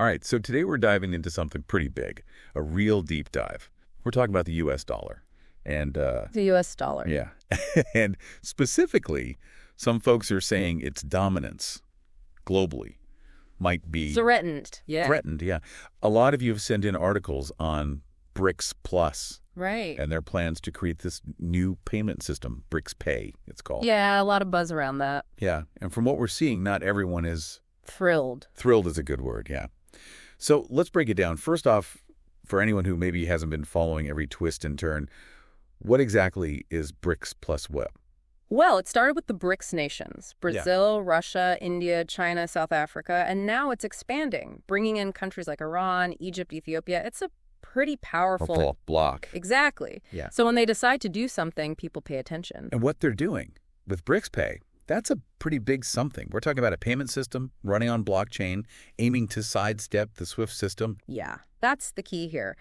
All right, so today we're diving into something pretty big, a real deep dive. We're talking about the U.S. dollar. And The U.S. dollar. yeah, and specifically, some folks are saying its dominance globally might be Threatened. Yeah. threatened. Yeah, a lot of you have sent in articles on BRICS Plus Right. and their plans to create this new payment system, BRICS Pay, it's called. Yeah, a lot of buzz around that. Yeah, and from what we're seeing, not everyone is Thrilled. thrilled is a good word, yeah. So let's break it down. First off, for anyone who maybe hasn't been following every twist and turn, what exactly is BRICS Plus what? Well, it started with the BRICS nations, Brazil, Russia, India, China, South Africa, and now it's expanding, bringing in countries like Iran, Egypt, Ethiopia. It's a pretty powerful block. Exactly. Yeah. So when they decide to do something, people pay attention. And what they're doing with BRICS Pay, that's a pretty big something. We're talking about a payment system running on blockchain, aiming to sidestep the SWIFT system. Yeah, that's the key here.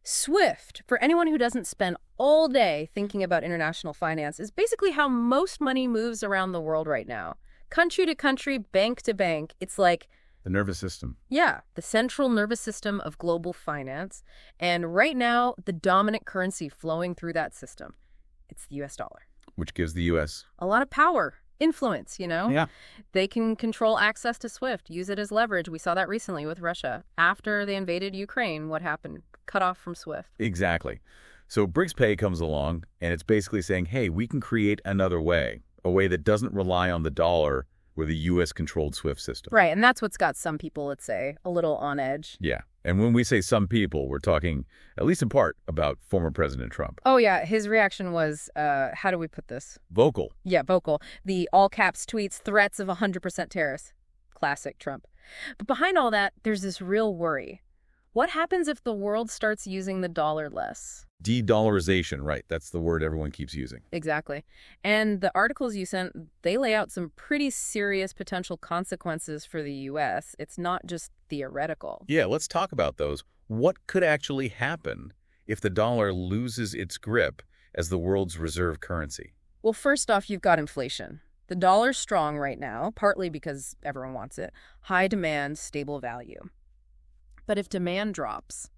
SWIFT, for anyone who doesn't spend all day thinking about international finance, is basically how most money moves around the world right now. Country to country, bank to bank. It's like, The nervous system. yeah, the central nervous system of global finance. And right now, the dominant currency flowing through that system, it's the U.S. dollar. Which gives the U.S. A lot of power, influence, you know? Yeah. They can control access to SWIFT, use it as leverage. We saw that recently with Russia. After they invaded Ukraine, what happened? Cut off from SWIFT. Exactly. So BRICS Pay comes along, and it's basically saying, hey, we can create another way, a way that doesn't rely on the dollar or the U.S.-controlled SWIFT system. Right, and that's what's got some people, let's say, a little on edge. Yeah. And when we say some people, we're talking, at least in part, about former President Trump. Oh, yeah, his reaction was, how do we put this? Vocal. Yeah, vocal. The all-caps tweets, threats of 100% tariffs. Classic Trump. But behind all that, there's this real worry. What happens if the world starts using the dollar less? De-dollarization, right. That's the word everyone keeps using. Exactly. And the articles you sent, they lay out some pretty serious potential consequences for the U.S. It's not just theoretical. Yeah, let's talk about those. What could actually happen if the dollar loses its grip as the world's reserve currency? Well, first off, you've got inflation. The dollar's strong right now, partly because everyone wants it. High demand, stable value. But if demand drops,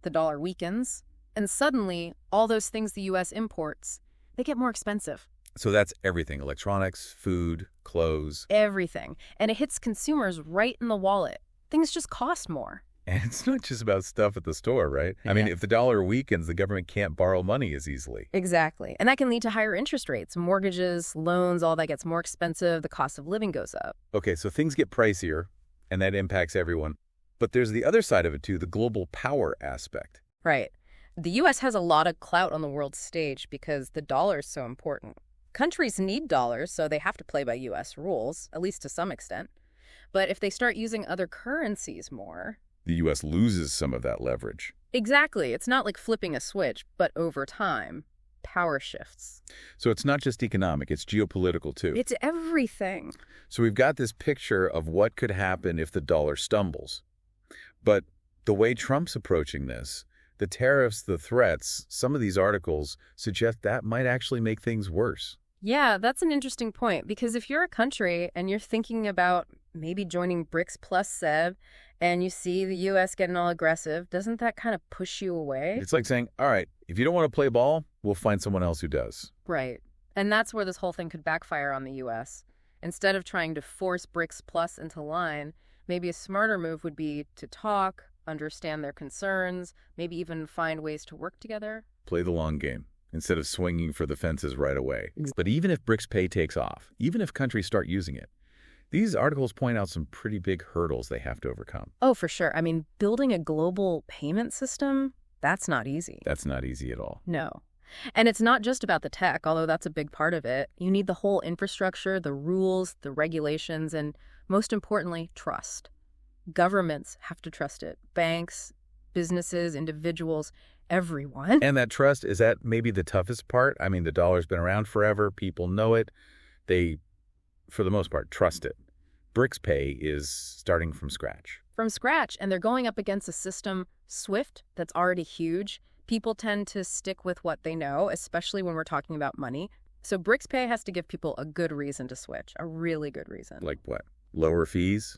the dollar weakens, and suddenly all those things the U.S. imports, they get more expensive. So that's everything. Electronics, food, clothes. Everything. And it hits consumers right in the wallet. Things just cost more. And it's not just about stuff at the store, right? I mean, Yeah. if the dollar weakens, the government can't borrow money as easily. Exactly. And that can lead to higher interest rates. Mortgages, loans, all that gets more expensive. The cost of living goes up. Okay, so things get pricier, and that impacts everyone. But there's the other side of it, too, the global power aspect. Right. The U.S. has a lot of clout on the world stage because the dollar is so important. Countries need dollars, so they have to play by U.S. rules, at least to some extent. But if they start using other currencies more... The U.S. loses some of that leverage. Exactly. It's not like flipping a switch, but over time, power shifts. So it's not just economic, it's geopolitical, too. It's everything. So we've got this picture of what could happen if the dollar stumbles. But the way Trump's approaching this, the tariffs, the threats, some of these articles suggest that might actually make things worse. Yeah, that's an interesting point, because if you're a country and you're thinking about maybe joining BRICS Plus SEB and you see the U.S. getting all aggressive, doesn't that kind of push you away? It's like saying, all right, if you don't want to play ball, we'll find someone else who does. Right. And that's where this whole thing could backfire on the U.S. Instead of trying to force BRICS Plus into line, maybe a smarter move would be to talk, understand their concerns, maybe even find ways to work together. Play the long game instead of swinging for the fences right away. But even if BRICS Pay takes off, even if countries start using it, these articles point out some pretty big hurdles they have to overcome. Oh, for sure. I mean, building a global payment system, that's not easy. That's not easy at all. No. And it's not just about the tech, although that's a big part of it. You need the whole infrastructure, the rules, the regulations, and most importantly, trust. Governments have to trust it. Banks, businesses, individuals, everyone. And that trust, is that maybe the toughest part? I mean, the dollar's been around forever. People know it. They, for the most part, trust it. BRICS Pay is starting from scratch. From scratch, and they're going up against a system, SWIFT, that's already huge. People tend to stick with what they know, especially when we're talking about money. So BRICS Pay has to give people a good reason to switch, a really good reason. Like what? Lower fees?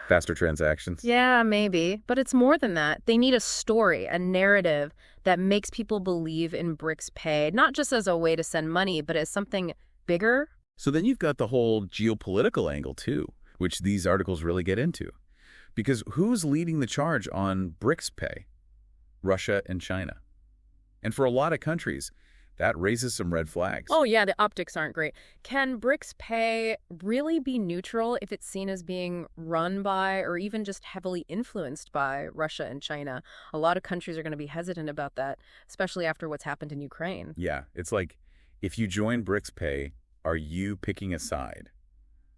Faster transactions? Yeah, maybe. But it's more than that. They need a story, a narrative that makes people believe in BRICS Pay, not just as a way to send money, but as something bigger. So then you've got the whole geopolitical angle too, which these articles really get into. Because who's leading the charge on BRICS Pay? Russia and China. And for a lot of countries, that raises some red flags. Oh, yeah, the optics aren't great. Can BRICS Pay really be neutral if it's seen as being run by or even just heavily influenced by Russia and China? A lot of countries are going to be hesitant about that, especially after what's happened in Ukraine. Yeah, it's like, if you join BRICS Pay, are you picking a side?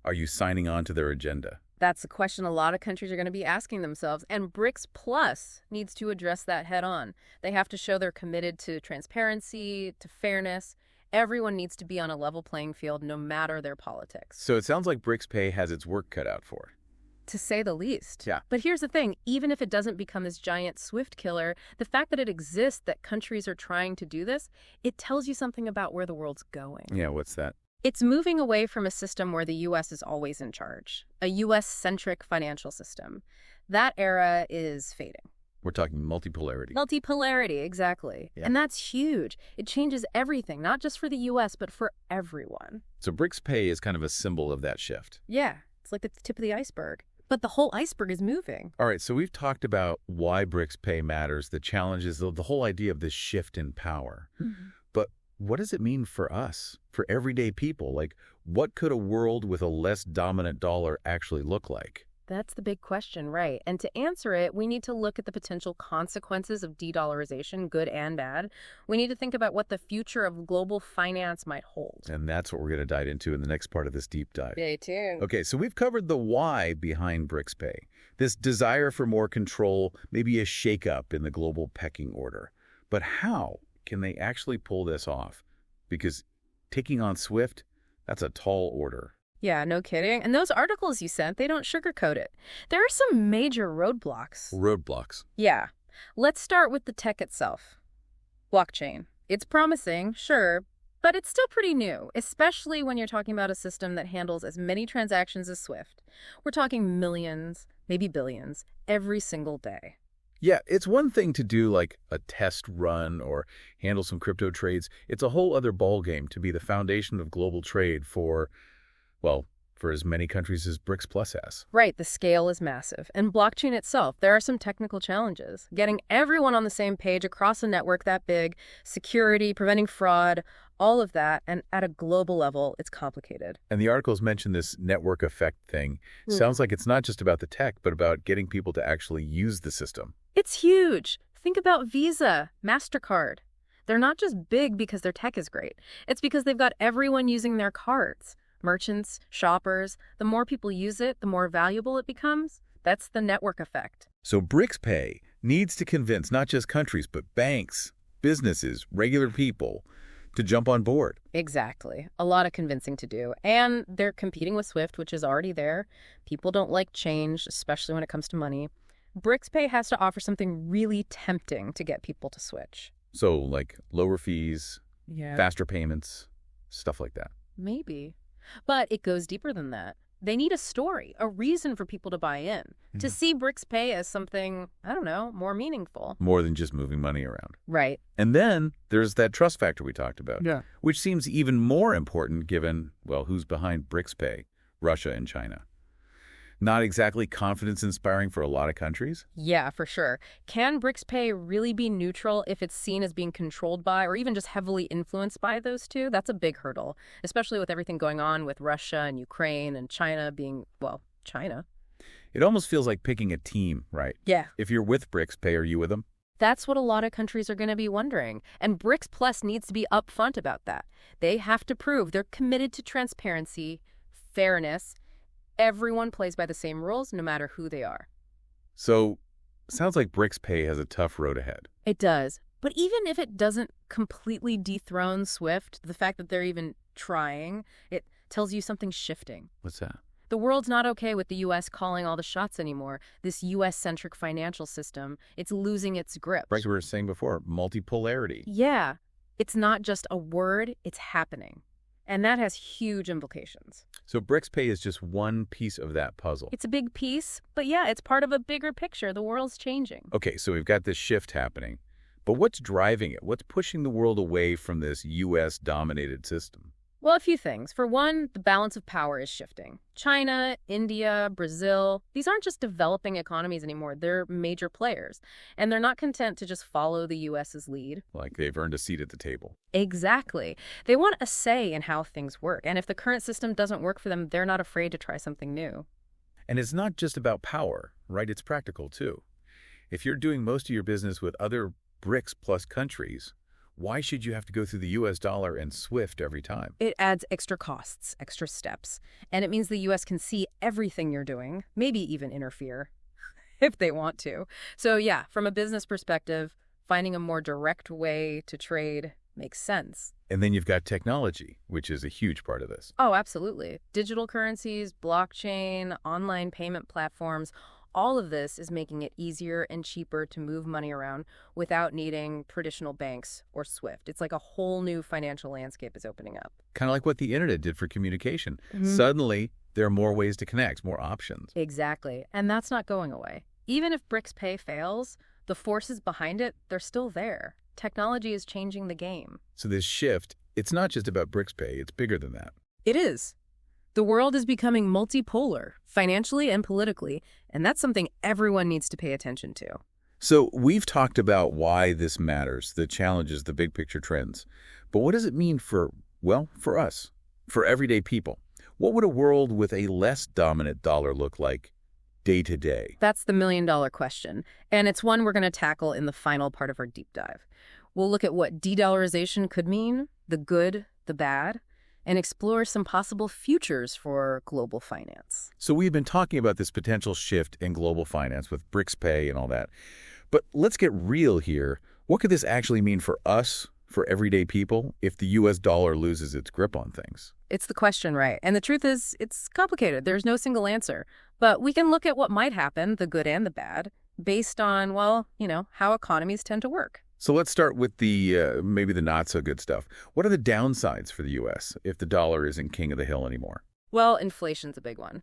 Are you signing on to their agenda? That's a question a lot of countries are going to be asking themselves, and BRICS Plus needs to address that head on. They have to show they're committed to transparency, to fairness. Everyone needs to be on a level playing field, no matter their politics. So it sounds like BRICS Pay has its work cut out for it. To say the least. Yeah. But here's the thing, even if it doesn't become this giant SWIFT killer, the fact that it exists, that countries are trying to do this, it tells you something about where the world's going. Yeah, what's that? It's moving away from a system where the U.S. is always in charge, a U.S.-centric financial system. That era is fading. We're talking multipolarity. Multipolarity, exactly. Yeah. And that's huge. It changes everything, not just for the U.S., but for everyone. So BRICS Pay is kind of a symbol of that shift. Yeah, it's like the tip of the iceberg. But the whole iceberg is moving. All right, so we've talked about why BRICS Pay matters, the challenges, the whole idea of this shift in power. Mm-hmm. But what does it mean for us, for everyday people? Like, what could a world with a less dominant dollar actually look like? That's the big question, right? And to answer it, we need to look at the potential consequences of de-dollarization, good and bad. We need to think about what the future of global finance might hold. And that's what we're going to dive into in the next part of this deep dive. Stay tuned. Okay, so we've covered the why behind BRICS Pay, this desire for more control, maybe a shakeup in the global pecking order. But how can they actually pull this off? Because taking on SWIFT, that's a tall order. Yeah, no kidding. And those articles you sent, they don't sugarcoat it. There are some major roadblocks. Roadblocks. Yeah. Let's start with the tech itself. Blockchain. It's promising, sure, but it's still pretty new, especially when you're talking about a system that handles as many transactions as SWIFT. We're talking millions, maybe billions, every single day. Yeah, it's one thing to do like a test run or handle some crypto trades. It's a whole other ballgame to be the foundation of global trade for, well, for as many countries as BRICS Plus has. Right, the scale is massive. And blockchain itself, there are some technical challenges. Getting everyone on the same page across a network that big, security, preventing fraud, all of that, and at a global level, it's complicated. And the articles mention this network effect thing. Sounds like it's not just about the tech, but about getting people to actually use the system. It's huge. Think about Visa, MasterCard. They're not just big because their tech is great. It's because they've got everyone using their cards. Merchants, shoppers, the more people use it, the more valuable it becomes. That's the network effect. So BRICS Pay needs to convince not just countries, but banks, businesses, regular people to jump on board. Exactly. A lot of convincing to do. And they're competing with SWIFT, which is already there. People don't like change, especially when it comes to money. BRICS Pay has to offer something really tempting to get people to switch. So like lower fees, Yeah. faster payments, stuff like that. Maybe. But it goes deeper than that. They need a story, a reason for people to buy in, to see BRICS Pay as something, I don't know, more meaningful. More than just moving money around. Right. And then there's that trust factor we talked about, Yeah. which seems even more important given, well, who's behind BRICS Pay, Russia and China. Not exactly confidence-inspiring for a lot of countries. Yeah, for sure. Can BRICS Pay really be neutral if it's seen as being controlled by or even just heavily influenced by those two? That's a big hurdle, especially with everything going on with Russia and Ukraine and China being, well, China. It almost feels like picking a team, right? Yeah. If you're with BRICS Pay, are you with them? That's what a lot of countries are going to be wondering. And BRICS Plus needs to be upfront about that. They have to prove they're committed to transparency, fairness. Everyone plays by the same rules, no matter who they are. So, sounds like BRICS Pay has a tough road ahead. It does. But even if it doesn't completely dethrone SWIFT, the fact that they're even trying, it tells you something's shifting. What's that? The world's not okay with the U.S. calling all the shots anymore. This U.S.-centric financial system, it's losing its grip. Like we were saying before, multipolarity. Yeah. It's not just a word, it's happening. And that has huge implications. So BRICS Pay is just one piece of that puzzle. It's a big piece, but yeah, it's part of a bigger picture. The world's changing. Okay, so we've got this shift happening. But what's driving it? What's pushing the world away from this U.S.-dominated system? Well, a few things. For one, the balance of power is shifting. China, India, Brazil, these aren't just developing economies anymore. They're major players. And they're not content to just follow the U.S.'s lead. Like they've earned a seat at the table. Exactly. They want a say in how things work. And if the current system doesn't work for them, they're not afraid to try something new. And it's not just about power, right? It's practical, too. If you're doing most of your business with other BRICS plus countries, why should you have to go through the U.S. dollar and SWIFT every time? It adds extra costs, extra steps. And it means the U.S. can see everything you're doing, maybe even interfere, if they want to. So yeah, from a business perspective, finding a more direct way to trade makes sense. And then you've got technology, which is a huge part of this. Oh, absolutely. Digital currencies, blockchain, online payment platforms, all of this is making it easier and cheaper to move money around without needing traditional banks or SWIFT. It's like a whole new financial landscape is opening up. Kind of like what the internet did for communication. Suddenly, there are more ways to connect, more options. Exactly. And that's not going away. Even if BRICS Pay fails, the forces behind it, they're still there. Technology is changing the game. So this shift, it's not just about BRICS Pay, it's bigger than that. It is. The world is becoming multipolar, financially and politically, and that's something everyone needs to pay attention to. So we've talked about why this matters, the challenges, the big picture trends. But what does it mean for us, for everyday people? What would a world with a less dominant dollar look like day to day? That's the million-dollar question, and it's one we're going to tackle in the final part of our deep dive. We'll look at what de-dollarization could mean, the good, the bad, and explore some possible futures for global finance. So we've been talking about this potential shift in global finance with BRICS Pay and all that. But let's get real here. What could this actually mean for us, for everyday people, if the U.S. dollar loses its grip on things? It's the question, right? And the truth is, it's complicated. There's no single answer. But we can look at what might happen, the good and the bad, based on, how economies tend to work. So let's start with the maybe the not-so-good stuff. What are the downsides for the U.S. if the dollar isn't king of the hill anymore? Well, inflation's a big one.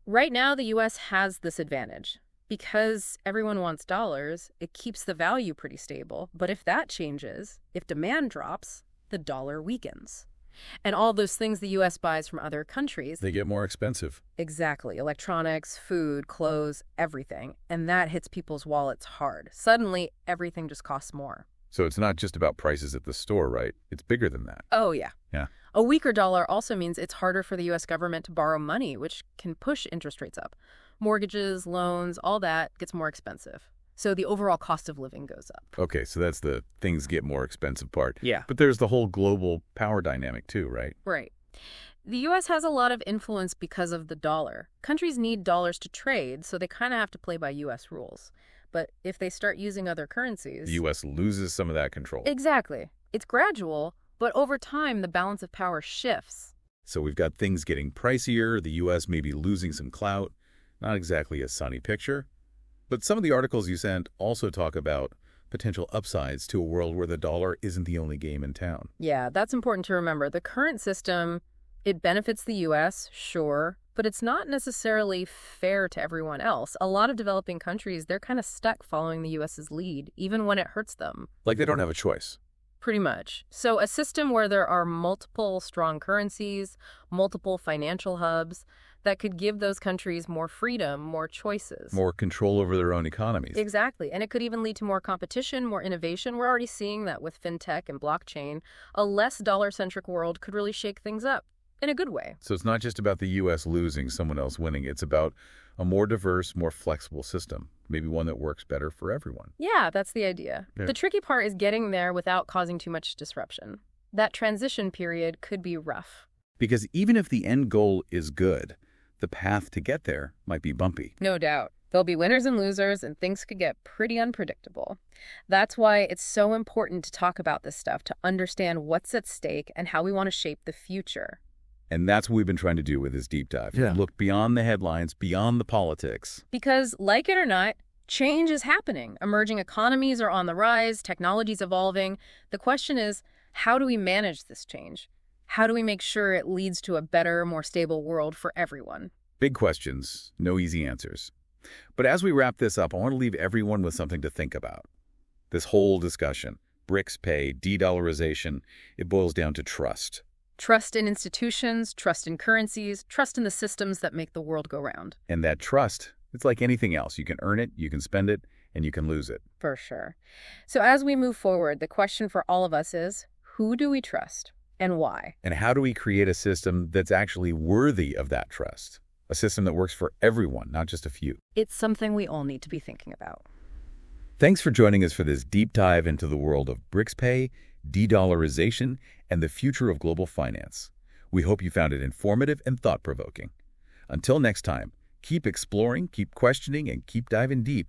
Right now, the U.S. has this advantage. Because everyone wants dollars, it keeps the value pretty stable. But if that changes, if demand drops, the dollar weakens. And all those things the U.S. buys from other countries, They get more expensive. exactly, electronics, food, clothes, everything. And that hits people's wallets hard. Suddenly, everything just costs more. So it's not just about prices at the store, right? It's bigger than that. Oh, yeah. Yeah. A weaker dollar also means it's harder for the U.S. government to borrow money, which can push interest rates up. Mortgages, loans, all that gets more expensive. So the overall cost of living goes up. Okay, so that's the things get more expensive part. Yeah. But there's the whole global power dynamic too, right? Right. The U.S. has a lot of influence because of the dollar. Countries need dollars to trade, so they kind of have to play by U.S. rules. But if they start using other currencies... The U.S. loses some of that control. Exactly. It's gradual, but over time, the balance of power shifts. So we've got things getting pricier, the U.S. may be losing some clout. Not exactly a sunny picture. But some of the articles you sent also talk about potential upsides to a world where the dollar isn't the only game in town. Yeah, that's important to remember. The current system, it benefits the U.S., sure, but it's not necessarily fair to everyone else. A lot of developing countries, they're kind of stuck following the U.S.'s lead, even when it hurts them. Like they don't have a choice. Pretty much. So a system where there are multiple strong currencies, multiple financial hubs, that could give those countries more freedom, more choices. More control over their own economies. Exactly. And it could even lead to more competition, more innovation. We're already seeing that with fintech and blockchain. A less dollar-centric world could really shake things up in a good way. So it's not just about the U.S. losing, someone else winning. It's about a more diverse, more flexible system, maybe one that works better for everyone. Yeah, that's the idea. Yeah. The tricky part is getting there without causing too much disruption. That transition period could be rough. Because even if the end goal is good, the path to get there might be bumpy. No doubt. There'll be winners and losers, and things could get pretty unpredictable. That's why it's so important to talk about this stuff, to understand what's at stake and how we want to shape the future. And that's what we've been trying to do with this deep dive. Yeah. Look beyond the headlines, beyond the politics. Because, like it or not, change is happening. Emerging economies are on the rise, technology's evolving. The question is, how do we manage this change? How do we make sure it leads to a better, more stable world for everyone? Big questions, no easy answers. But as we wrap this up, I want to leave everyone with something to think about. This whole discussion, BRICS Pay, de-dollarization, it boils down to trust. Trust in institutions, trust in currencies, trust in the systems that make the world go round. And that trust, it's like anything else. You can earn it, you can spend it, and you can lose it. For sure. So as we move forward, the question for all of us is, who do we trust and why? And how do we create a system that's actually worthy of that trust? A system that works for everyone, not just a few. It's something we all need to be thinking about. Thanks for joining us for this deep dive into the world of BRICS Pay, de-dollarization, and the future of global finance. We hope you found it informative and thought-provoking. Until next time, keep exploring, keep questioning, and keep diving deep.